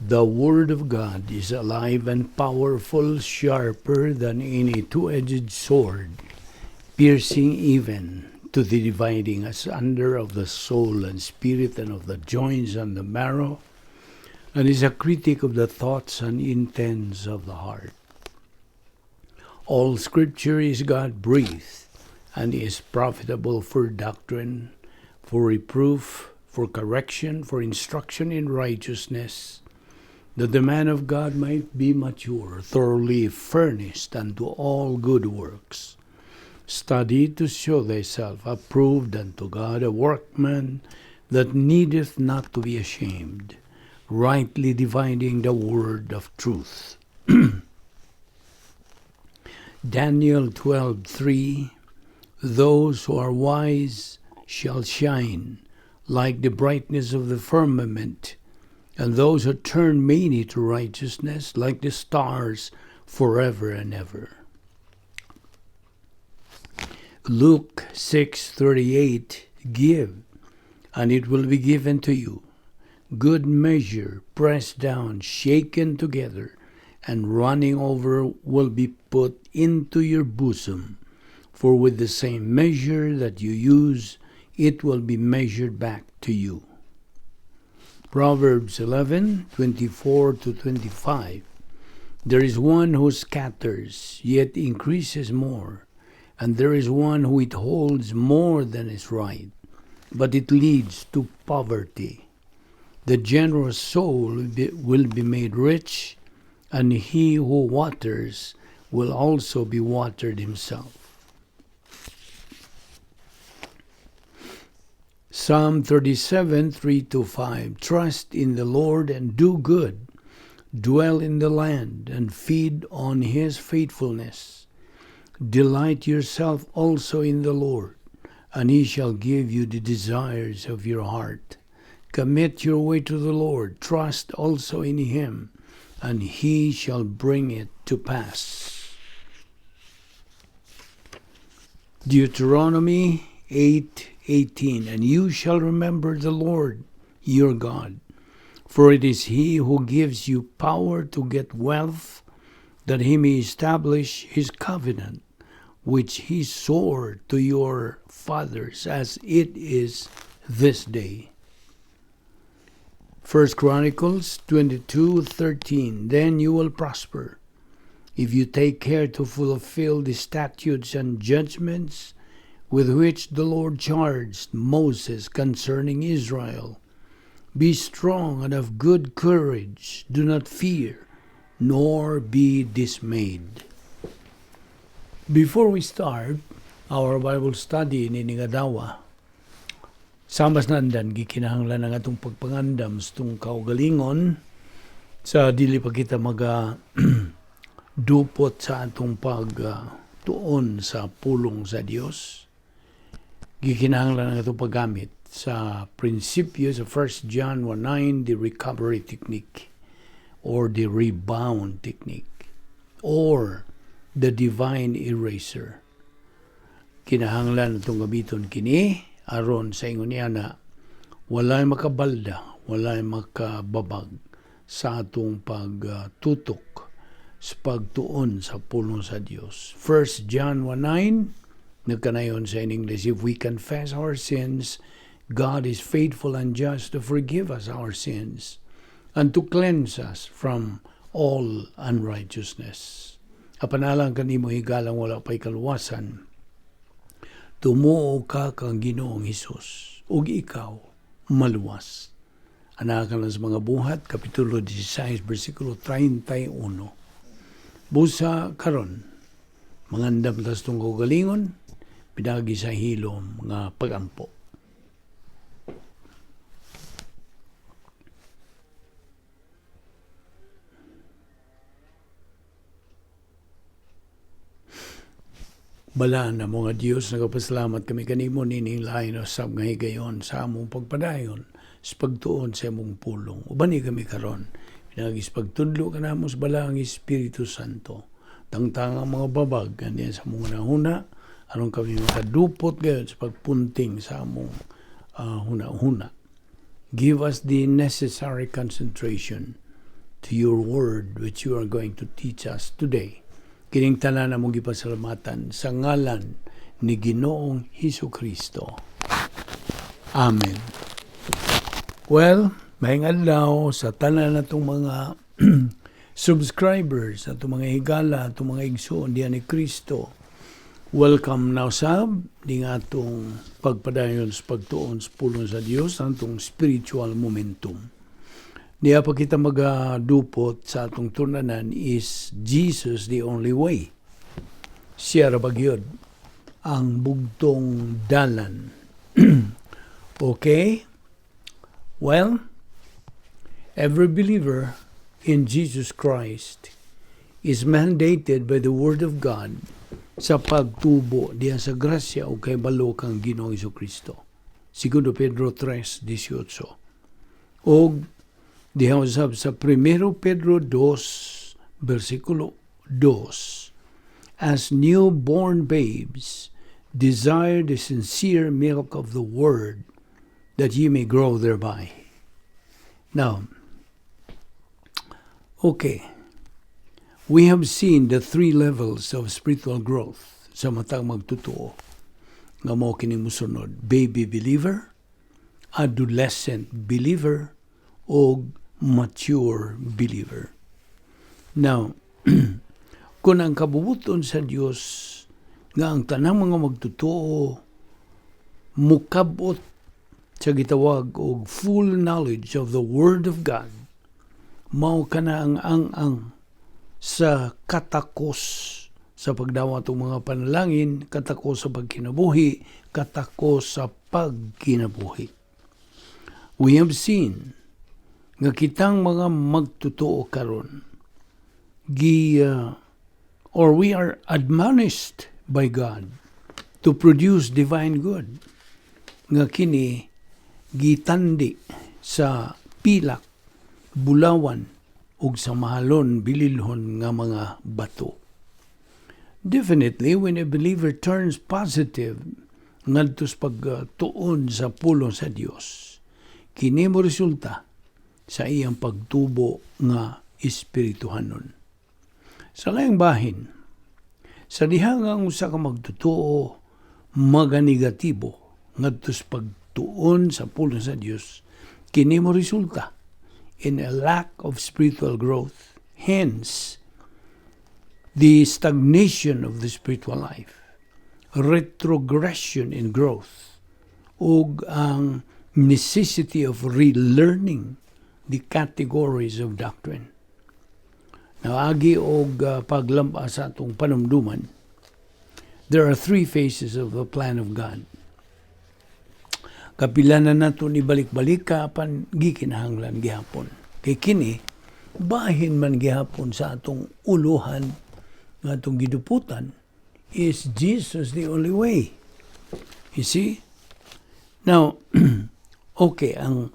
The Word of God is alive and powerful, sharper than any two-edged sword, piercing even to the dividing asunder of the soul and spirit and of the joints and the marrow, and is a critic of the thoughts and intents of the heart. All Scripture is God-breathed and is profitable for doctrine, for reproof, for correction, for instruction in righteousness, that the man of God might be mature, thoroughly furnished unto all good works. Study to show thyself approved unto God, a workman that needeth not to be ashamed, rightly dividing the word of truth. Daniel 12:3, those who are wise shall shine like the brightness of the firmament, and those who turn many to righteousness like the stars forever and ever. Luke 6:38, give, and it will be given to you. Good measure, pressed down, shaken together, and running over will be put into your bosom. For with the same measure that you use, it will be measured back to you. Proverbs 11:24-25. There is one who scatters, yet increases more, and there is one who withholds more than is right, but it leads to poverty. The generous soul will be made rich, and he who waters will also be watered himself. Psalm 37:3-5. Trust in the Lord and do good. Dwell in the land and feed on his faithfulness. Delight yourself also in the Lord, and he shall give you the desires of your heart. Commit your way to the Lord. Trust also in him, and he shall bring it to pass. Deuteronomy 8:18. And you shall remember the Lord your God, for it is he who gives you power to get wealth, that he may establish his covenant, which he swore to your fathers, as it is this day. 1 Chronicles 22:13. Then you will prosper, if you take care to fulfill the statutes and judgments with which the Lord charged Moses concerning Israel. Be strong and of good courage. Do not fear, nor be dismayed. Before we start our Bible study ni Ningadawa, samas nandan gikinahanglan ang atong pagpangandam sa itong kaugalingon sa dili pa kita dupot sa atong pagtuon sa pulong sa Dios. Gikinahanglan ang itong paggamit sa prinsipyo sa 1 John 1:9, the recovery technique or the rebound technique or the divine eraser. Kinahanglan itong gamiton kini aron sa ingon niya na walay makabalda, walay makababag sa atong pagtutok sa pagtuon sa pulong sa Dios. 1 John 1:9 nagkanayon sa in English, if we confess our sins, God is faithful and just to forgive us our sins and to cleanse us from all unrighteousness. Apanalang kanimo higalang wala pa'y kaluwasan, tumuo ka kang Ginoong Hesus, ug ikaw maluwas. Anakan lang sa mga buhat, Kapitulo 16, versikulo 31. Busa karon, mangandam tas tong kaugalingon, pinagi sa hilom nga pagampo. Bala na mga Diyos, nagapasalamat kami kanimo nining lain o sab nga higayon sa among pagpadayon sa pagtuon sa among pulong. Ubani kami karon, pinagis pagtudlo ka namo sa bala ang Espiritu Santo. Tangtang ang mga babag kandiyan sa among huna, aron kami makadupot gayon sa pagpunting sa among huna-huna. Give us the necessary concentration to your word which you are going to teach us today. Kining tanan na mong gipasalamatan sa ngalan ni Ginoong Hesukristo. Amen. Well, maayong adlaw sa tanan na itong mga subscribers, atong mga higala, atong mga igsoon diyan ni Kristo. Welcome now sab di nga atong pagpadayon sa pagtuon sa pulong sa Dios, atong spiritual momentum. Niya pa kita magadupot sa atong tunanan is Jesus the only way. Siya ra bagyod ang bugtong dalan. Okay? Well, every believer in Jesus Christ is mandated by the Word of God sa pagtubo diya sa grasya o kay balo kang Ginoong Hesukristo. 2 Pedro 3:18. O diha usab sa 1 Pedro 2 versikulo 2. As newborn babes, desire the sincere milk of the Word, that ye may grow thereby. Now, okay. We have seen the 3 levels of spiritual growth sa matang magtutuo. Nga mo kining musunod, baby believer, adolescent believer, o mature believer. Now, kung ang kabubuton sa Dios nga ang tanang mga magtutuo mukabot sa gitawag og full knowledge of the Word of God, mao kana ang sa katakos sa pagdawat ng mga panalangin, katakos sa pagkinabuhi, katakos sa pagkinabuhi. We have seen nga kitang mga magtutuo karon or we are admonished by God to produce divine good nga kini gitandi sa pilak, bulawan, ug sa mahalon bililhon nga mga bato. Definitely, when a believer turns positive ngadto sa pagtuon sa pulong sa Dios, kini mo resulta sa iyang pagtubo nga espirituhanon. Sa laing bahin, sa diha nga usa ka magtutuo maganegatibo ngadto sa pagtuon sa pulong sa Dios, kini mo resulta in a lack of spiritual growth. Hence, the stagnation of the spiritual life, retrogression in growth, ug ang necessity of relearning the categories of doctrine. Naagi og paglamba sa atong panumduman, there are 3 phases of the plan of God. Kapilanan nato ni balik-balik apan gikinahanglan gihapon. Kay kini bahin man gihapon sa atong uluhan nga atong giduputan is Jesus the only way. You see? Now, okay, ang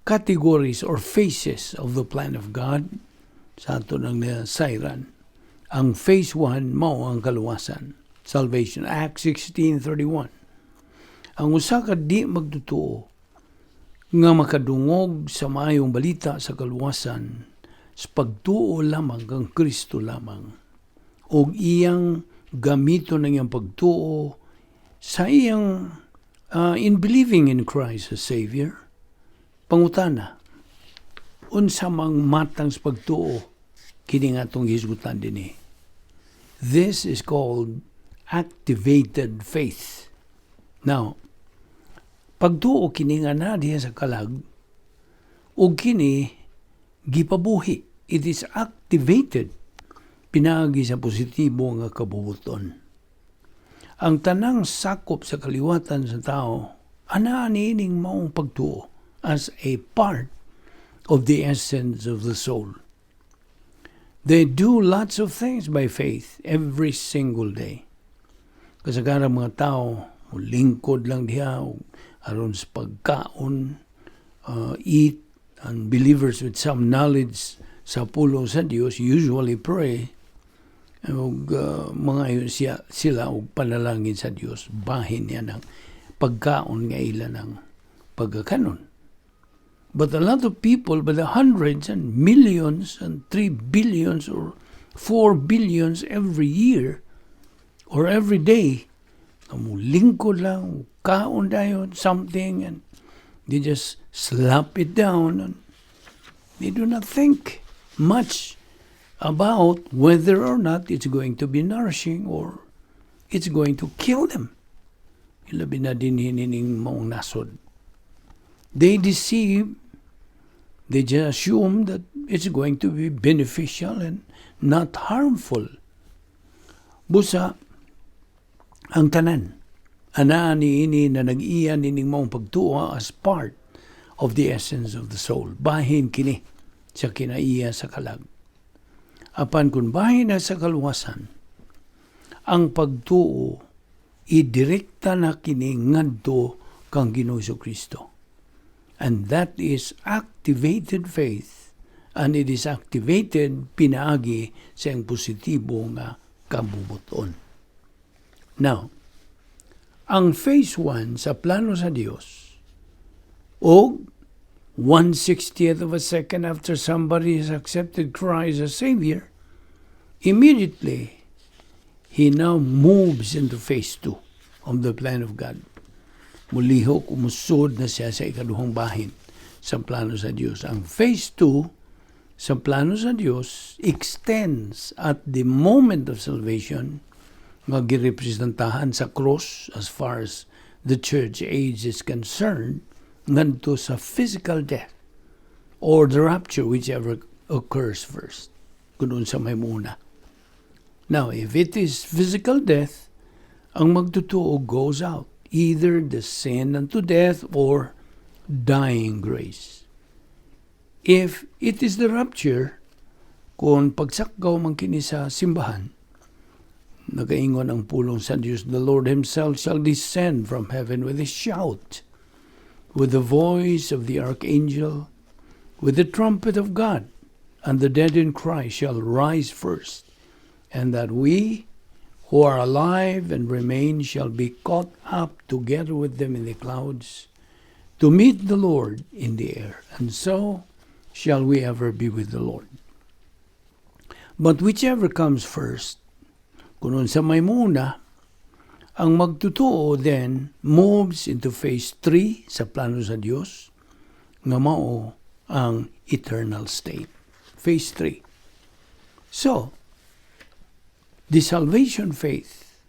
categories or phases of the plan of God sa ato nang nasayran. Ang phase 1 mao ang kaluwasan, salvation, Acts 16:31. Ang usa ka di magtutuo nga makadungog sa maayong balita sa kaluwasan sa pagtuo lamang kang Kristo lamang o iyang gamito ng iyang pagtuo sa iyang in believing in Christ as Savior. Pangutana, unsa mang matang sa pagtuo kini nga atong hisgutan dinhi. This is called activated faith. Now, pagtuo kini nga na diha sa kalag, o kini gipabuhi. It is activated. Pinagi sa positibo nga kabubuton. Ang tanang sakop sa kaliwatan sa tao, ana niining maong pagtuo as a part of the essence of the soul. They do lots of things by faith every single day. Kasagaran mga tao, lingkod lang diha, aron sa pagkaon, eat, and believers with some knowledge sa pulong sa Dios usually pray, ug mga sila og panalangin sa Dios, bahin niya ng pagkaon nga ila ng pagkakanon. But a lot of people, by the hundreds and millions and 3 billions or 4 billions every year or every day, lingkod lang, kaon dayon, something, and they just slap it down, and they do not think much about whether or not it's going to be nourishing or it's going to kill them. Ilabi na din hinining mong nasod. They deceive, they just assume that it's going to be beneficial and not harmful. Busa, ang tanan, ana ini na nag-iya nining mong pagtuo as part of the essence of the soul. Bahin kini sa kinaiya sa kalag. Apan kung bahin na sa kaluwasan, ang pagtuo, idirekta na kini ngadto kang Ginoo Kristo. And that is activated faith, and it is activated pinaagi sa ang positibo nga kabubuton. Now, ang phase 1 sa plano sa Dios, o 1/60th of a second after somebody has accepted Christ as Savior, immediately, he now moves into phase 2 of the plan of God. Mulihok, umusod na siya sa ikaduhang bahin sa plano sa Diyos. Ang phase 2 sa plano sa Diyos extends at the moment of salvation nga girepresentahan sa cross as far as the church age is concerned ngadto sa physical death or the rapture, whichever occurs first. Kung sa may muna. Now, if it is physical death, ang magtutuo goes out. Either descend unto death or dying grace. If it is the rapture, kung pagsakgaw man kini sa simbahan, nagaingon ang pulong sa Diyos, the Lord Himself shall descend from heaven with a shout, with the voice of the archangel, with the trumpet of God, and the dead in Christ shall rise first, and that we who are alive and remain shall be caught up together with them in the clouds to meet the Lord in the air, and so shall we ever be with the Lord. But whichever comes first, kung sa may muna, ang magtutuo then moves into phase 3 sa plano sa Diyos, nga mao ang eternal state. Phase 3. So, the salvation faith,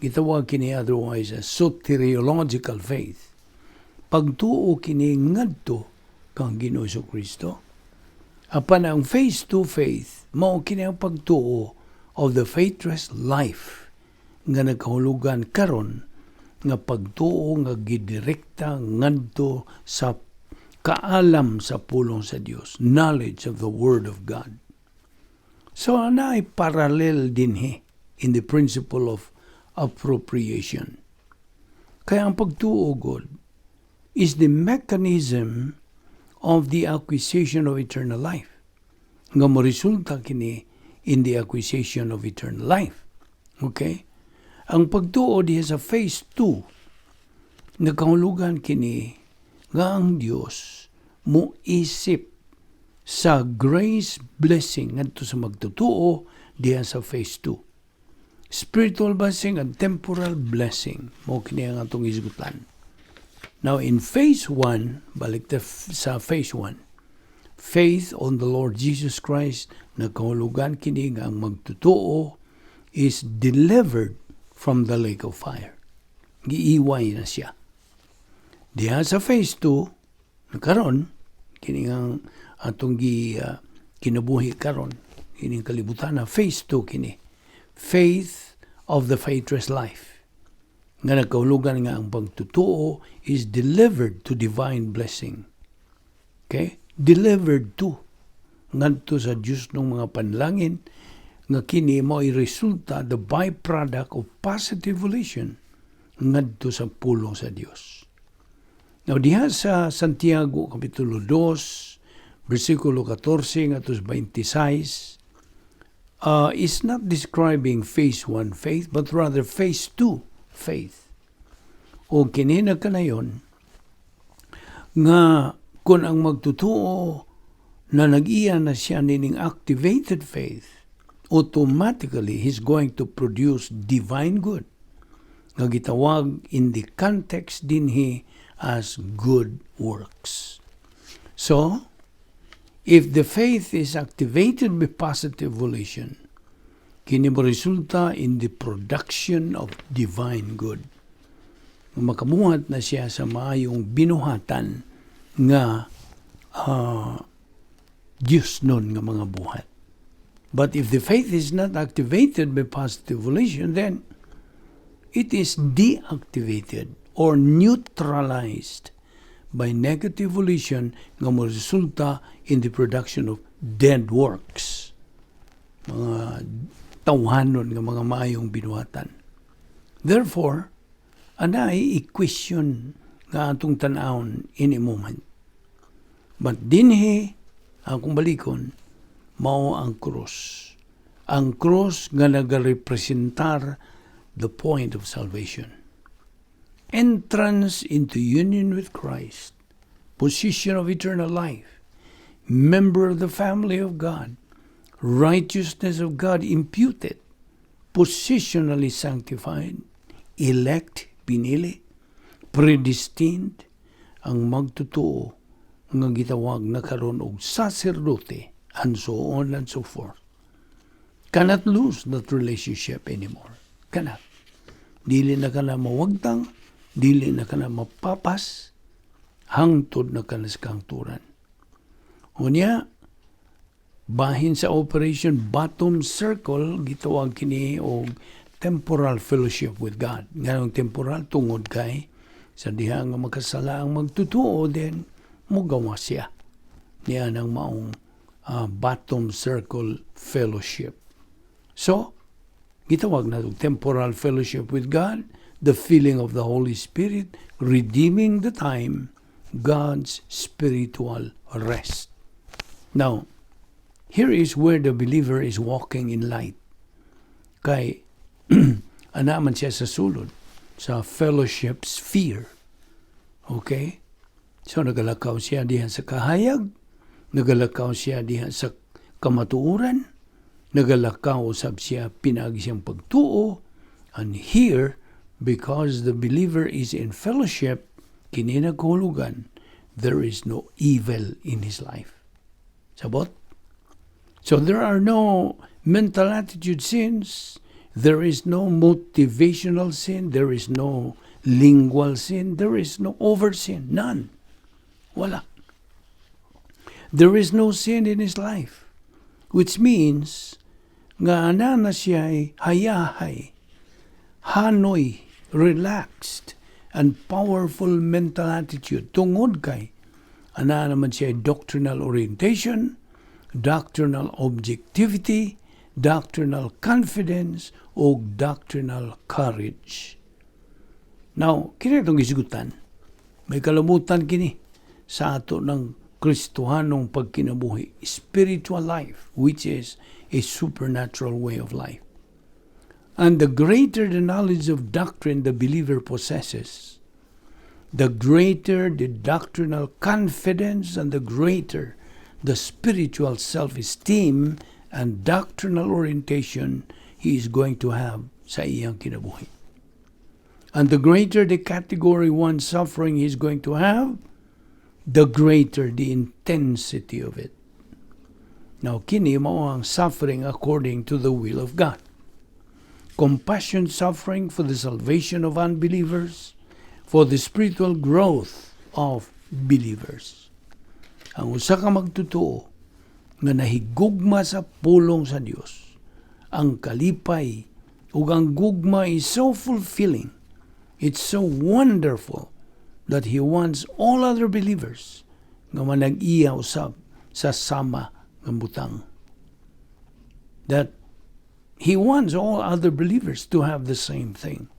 gitawag kini otherwise as soteriological faith, pagtuo kini ngadto kang Ginoo Kristo. Apan ang phase 2 faith, mao kini ang pagtuo of the faithless life nga nagkahulugan karon nga pagtuo nga gidirekta ngadto sa kaalam sa pulong sa Dios, knowledge of the Word of God. So, ay parallel din in the principle of appropriation. Kaya ang pagtuo, God, is the mechanism of the acquisition of eternal life. Nga resulta kini in the acquisition of eternal life. Okay? Ang pagtuo diha sa phase 2, nagkahulugan kini nga ang Dios mo isip sa grace blessing ngadto sa magtutuo diha sa phase 2. Spiritual blessing and temporal blessing mo kini ang atong isgutan. Now in phase 1, balik sa phase 1, faith on the Lord Jesus Christ, nagkahulugan kini nga ang magtutuo is delivered from the lake of fire. Giiway na siya. Diha sa phase 2, nakaron kini nga atong kinabuhi karon, kining kalibutan na phase 2 kini. Faith of the faithless life. Nga nagkahulugan nga ang pagtutuo is delivered to divine blessing. Okay? Delivered to. Ngadto sa Diyos ng mga panlangin, nga kini mo ay resulta, the byproduct of positive volition, ngadto sa pulong sa Diyos. Now, diha sa Santiago, Kapitulo 2, versikulo 14 at 26, is not describing phase 1 faith, but rather phase 2 faith. O kinina ka na yun, nga kung ang magtutuo na nag-iya na siya nining activated faith, automatically he's going to produce divine good. Nga gitawag in the context dinhi as good works. So, if the faith is activated by positive volition, kini mo resulta in the production of divine good. Makamuhat na siya sa maayong binuhatan nga Diyos nun nga mga buhat. But if the faith is not activated by positive volition, then it is deactivated or neutralized by negative volition nga mo resulta in the production of dead works. Mga tawhanon nga mga maayong binuhatan. Therefore, anay i-question nga atong tanawon in a moment. But dinhi, akong balikon, mao ang krus. Ang krus nga nagarepresentar the point of salvation. Entrance into union with Christ, position of eternal life, member of the family of God, righteousness of God imputed, positionally sanctified, elect, pinili, predestined, ang magtutuo nga gitawag na karon og sacerdote, and so on and so forth. Cannot lose that relationship anymore. Cannot. Dili na ka na mawagtang, dili na ka na mapapas, hangtod na ka na sa kangturan. Unya, bahin sa Operation Bottom Circle, gitawag kini og temporal fellowship with God. Ngayong temporal tungod kay sa diha nga makasala ang magtutuo, then mugawa siya. Niya nang maong bottom circle fellowship. So, gitawag na temporal fellowship with God, the filling of the Holy Spirit, redeeming the time, God's spiritual rest. Now, here is where the believer is walking in light. Kay, anaman siya sa sulod, sa fellowship sphere. Okay? So, nagalakaw siya diha sa kahayag, nagalakaw siya diha sa kamatuuran, nagalakaw usab siya pinagi siyang pagtuo, and here, because the believer is in fellowship, kini nagkahulugan, there is no evil in his life. Sabot? So there are no mental attitude sins, there is no motivational sin, there is no lingual sin, there is no over sin, none. Wala. There is no sin in his life, which means nga ana na siya ay hayahay, hanoy, relaxed, and powerful mental attitude. Tungod kay, ana naman siya ay doctrinal orientation, doctrinal objectivity, doctrinal confidence, o doctrinal courage. Now, kini itong isigutan, may kalamutan kini sa ato ng Kristohanong pagkinabuhi, spiritual life, which is a supernatural way of life. And the greater the knowledge of doctrine the believer possesses, the greater the doctrinal confidence and the greater the spiritual self-esteem and doctrinal orientation he is going to have sa iyang kinabuhi. And the greater the category 1 suffering he is going to have, the greater the intensity of it. Now, kini mao ang suffering according to the will of God. Compassion suffering for the salvation of unbelievers, for the spiritual growth of believers. Ang usa ka magtutuo nga nahigugma sa pulong sa Dios, ang kalipay ug ang gugma is so fulfilling, it's so wonderful that he wants all other believers nga manag-iya usab sa sama nga butang. That he wants all other believers to have the same thing.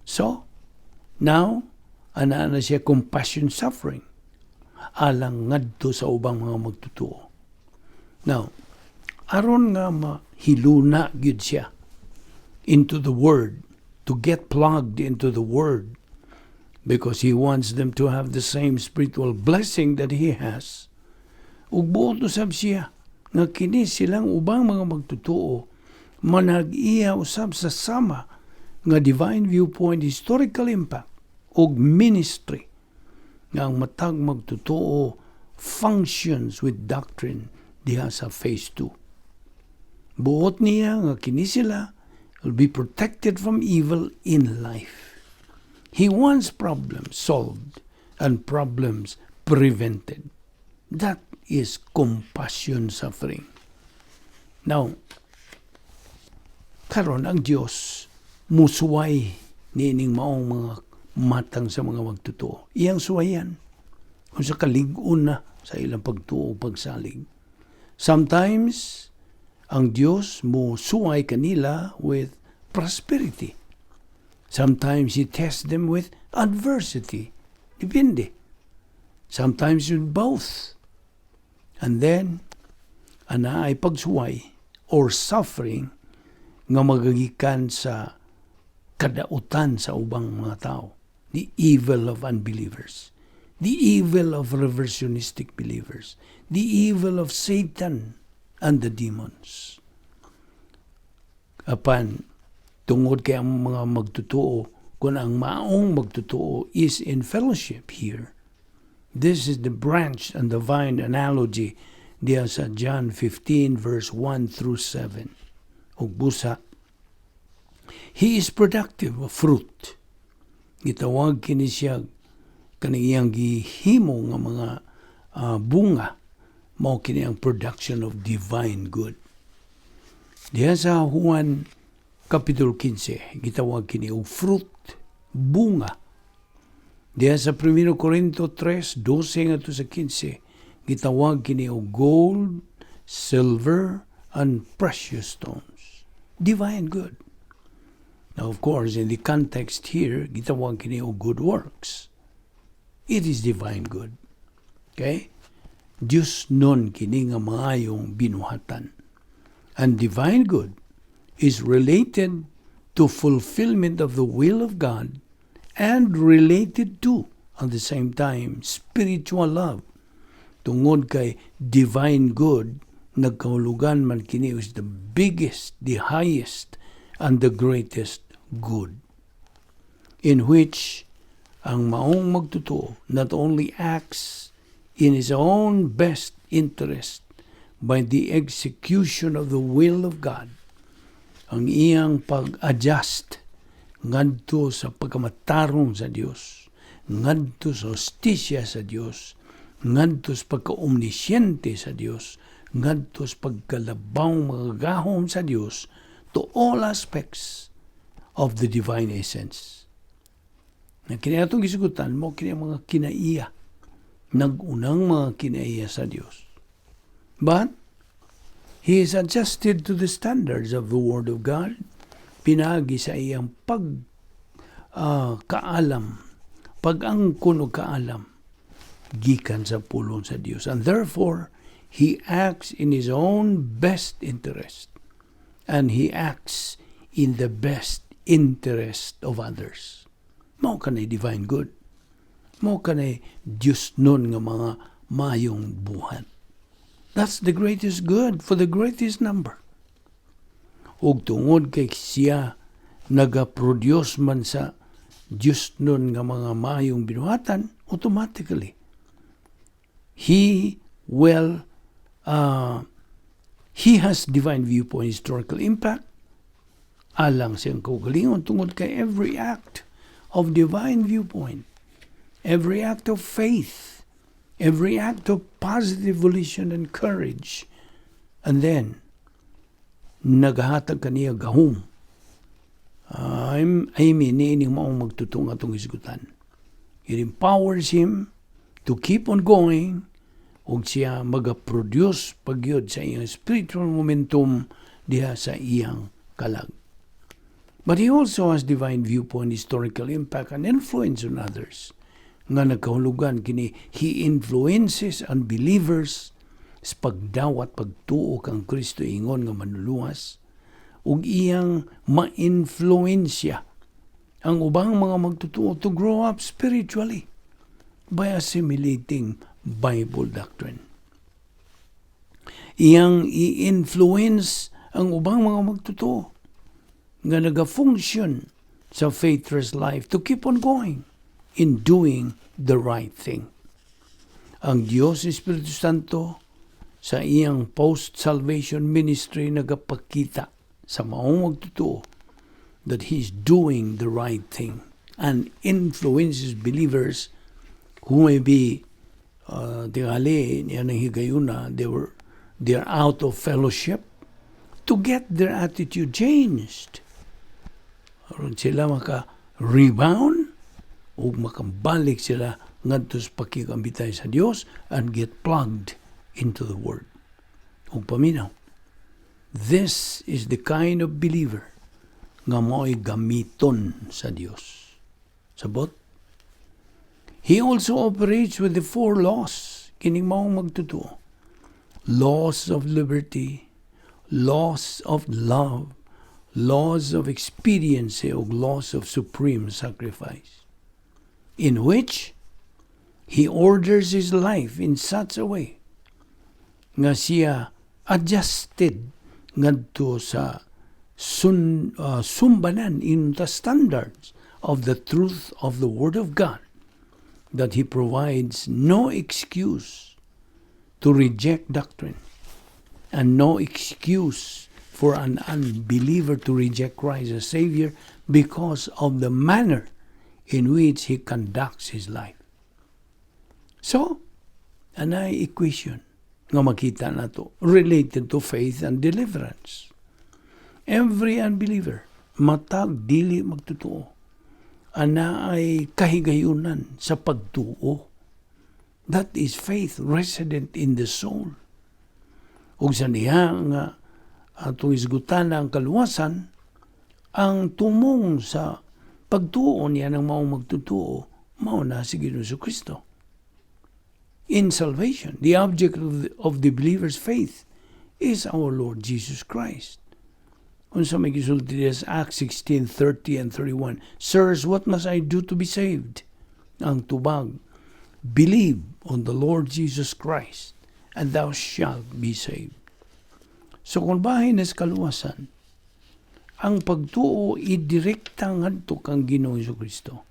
So, now, ana na siya compassion suffering alang ngadto sa ubang mga magtutuo. Now, aron nga mahiluna gyud siya into the Word, to get plugged into the Word, because He wants them to have the same spiritual blessing that He has. Ug buot usab siya nga kini silang ubang mga magtutuo manag-iya usab sa sama nga divine viewpoint, historical impact ug ministry nga ang matag magtutuo functions with doctrine diha sa phase 2. Buot niya nga kini sila will be protected from evil in life. He wants problems solved and problems prevented. That is compassion suffering. Now, karon ang Dios musuway niining maong mga matang sa mga magtutuo. Iyang suwayan kung sa kalig-on na sa ilang pagtuo pagsalig. Sometimes ang Dios mo suway kanila with prosperity. Sometimes He tests them with adversity. Depende. Sometimes with both. And then, ana ay pagsuway or suffering nga magagikan sa kadautan sa ubang mga tao. The evil of unbelievers. The evil of reversionistic believers. The evil of Satan and the demons. Apan, tungod kay ang mga magtutuo, kung ang maong magtutuo is in fellowship here, this is the branch and the vine analogy diya sa John 15 verse 1 through 7. Ug busa, he is productive of fruit. Gitawag kini siya kaniyang gihimo nga mga bunga mao kini ang production of divine good. Diya sa Juan Kapitulo 15, gitawag kini og fruit, bunga. Diya sa 1 Corinto 3, 12 ngadto sa 15, gitawag kini og gold, silver, and precious stones. Divine good. Now, of course, in the context here, gitawag kini og good works. It is divine good. Okay? Diyos nun kini nga maayong binuhatan. And divine good is related to fulfillment of the will of God and related to, at the same time, spiritual love. Tungod kay divine good, nagkahulugan man kini is the biggest, the highest, and the greatest good. In which, ang maong magtutuo not only acts in his own best interest by the execution of the will of God, ang iyang pag-adjust ngadto sa pagkamatarong sa Dios, ngadto sa hostisya sa Dios, ngadto sa pagka-omnisyente sa Dios, ngadto sa pagkalabaw mga gahom sa Dios to all aspects of the divine essence. Na kini atong gisugutan mo kini mga kinaiya, nagunang mga kinaiya sa Dios. But he is adjusted to the standards of the Word of God. Pinagi sa iyang kaalam, pag-angkon o kaalam, gikan sa pulong sa Dios. And therefore, he acts in his own best interest. And he acts in the best interest of others. Mao kanay divine good. Mao kanay Diyos nun nga mga mayong buhat. That's the greatest good for the greatest number. Ug tungod kay siya nagaproduce man sa Diyos nun nga mga mayong binuhatan, automatically he has divine viewpoint, historical impact, alang siyang kaugalingon tungod kay every act of divine viewpoint, every act of faith, every act of positive volition and courage, and then nagahatag kaniya gahom. I mean, niining maong magtutong atong isgutan. It empowers him to keep on going ug siya magaproduce pagyud sa iyang spiritual momentum diha sa iyang kalag. But he also has divine viewpoint, historical impact, and influence on others. Nga nagkahulugan kini, he influences unbelievers sa pagdawat, pagtuo kang Kristo ingon nga manuluwas, ug iyang ma-influensya ang ubang mga magtutuo to grow up spiritually by assimilating Bible doctrine. Iyang i-influence ang ubang mga magtutuo nga naga-function sa faithless life to keep on going in doing the right thing. Ang Diyos Espiritu Santo sa iyang post-salvation ministry nagapakita sa maong magtutuo that He's doing the right thing and influences believers who may be tingali yan ang higayuna, they're out of fellowship to get their attitude changed. Aron sila maka-rebound o makabalik sila ngadto sa pakigambitay sa Dios and get plugged into the Word. O paminaw, this is the kind of believer nga mo'y gamiton sa Dios. Sabot? He also operates with the 4 laws. Kining maong magtutuo. Laws of liberty, laws of love, laws of expediency, o laws of supreme sacrifice, in which he orders his life in such a way nga siya adjusted ngadto sa sumbanan in the standards of the truth of the Word of God, that he provides no excuse to reject doctrine and no excuse for an unbeliever to reject Christ as Savior because of the manner in which he conducts his life. So, anay equation nga makita nato related to faith and deliverance. Every unbeliever matag dili magtutuo ana ay kahigayunan sa pagtuo. That is faith resident in the soul. Ug sa niya nga atong isgutan ang kaluwasan, ang tumong sa pagtuo niya ng maong magtutuo, mao na si Ginoong Kristo. In salvation, the object of the believer's faith is our Lord Jesus Christ. Unsa may gisulti sa Acts 16:30 and 31, Sirs, what must I do to be saved? Ang tubag, believe on the Lord Jesus Christ, and thou shalt be saved. So kung bahin sa kaluwasan, ang pagtuo idirekta ngadto kang Ginoong Kristo.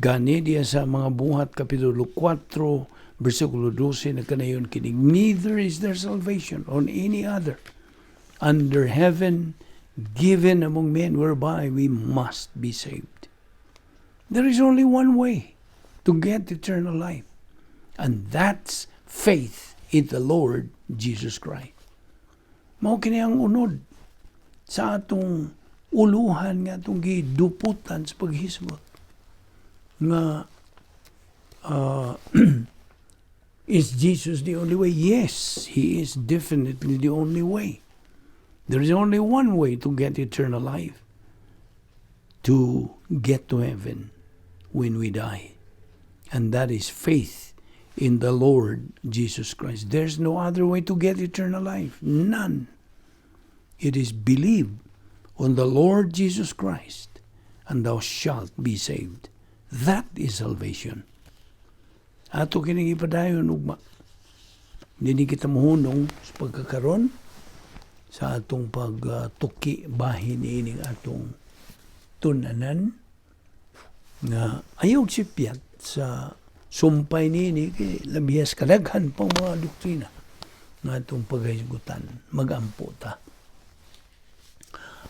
Gani diya sa mga buhat kapitulo 4 versikulo 12 nagkanayon kining, neither is there salvation on any other under heaven given among men whereby we must be saved. There is only one way to get eternal life, and that's faith in the Lord Jesus Christ. Mao kini ang unod sa atong uluhan nga atong giduputan sa paghisgot nga is Jesus the only way? Yes, He is definitely the only way. There is only one way to get eternal life, to get to heaven when we die, and that is faith in the Lord Jesus Christ. There's no other way to get eternal life. None. It is believe on the Lord Jesus Christ, and thou shalt be saved. That is salvation. Ato kining ipadayon ugma. Dili kita mohunong sa pagkakaron sa atong pagtuki bahin ining atong tunanan nga ayaw sipyat sa sumpay nini kay labihas kadaghan pang mga doktrina nga atong paghisgutan. Magampo ta.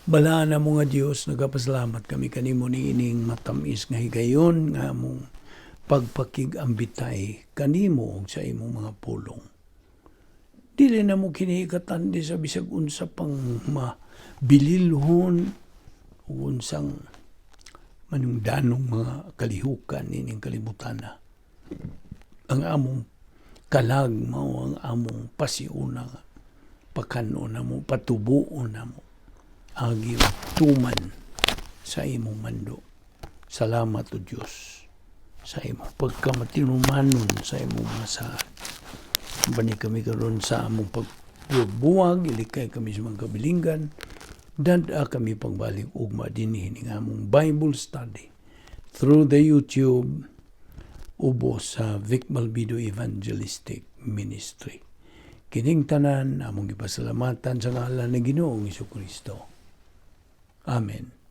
Balaan na mga Diyos, nagapasalamat kami kanimo ni ining matamis nga higayon nga among pagpakigambitay kanimo sa imong mga pulong. Dili na mo kinihikatan di sa bisag unsa pang mabililhon o unsang manungdanong mga kalihukan ining kalibutan na. Ang among kalag mao ang among pasiuna, pakanon na mo, patubuon na mo. Agi tuman sa imong mando. Salamat o Diyos sa imong pagkamatinumanon sa imong masaad. Bani kami karon sa among pagbuwag, ilikay kami sa mga kabilinggan, Dada kami pagbalik ugma dinhi ning among Bible study through the YouTube ubos sa Vic Balbido Evangelistic Ministry. Kining tanan among gipasalamatan sa ngalan ni Ginoong Hesuscristo. Amen.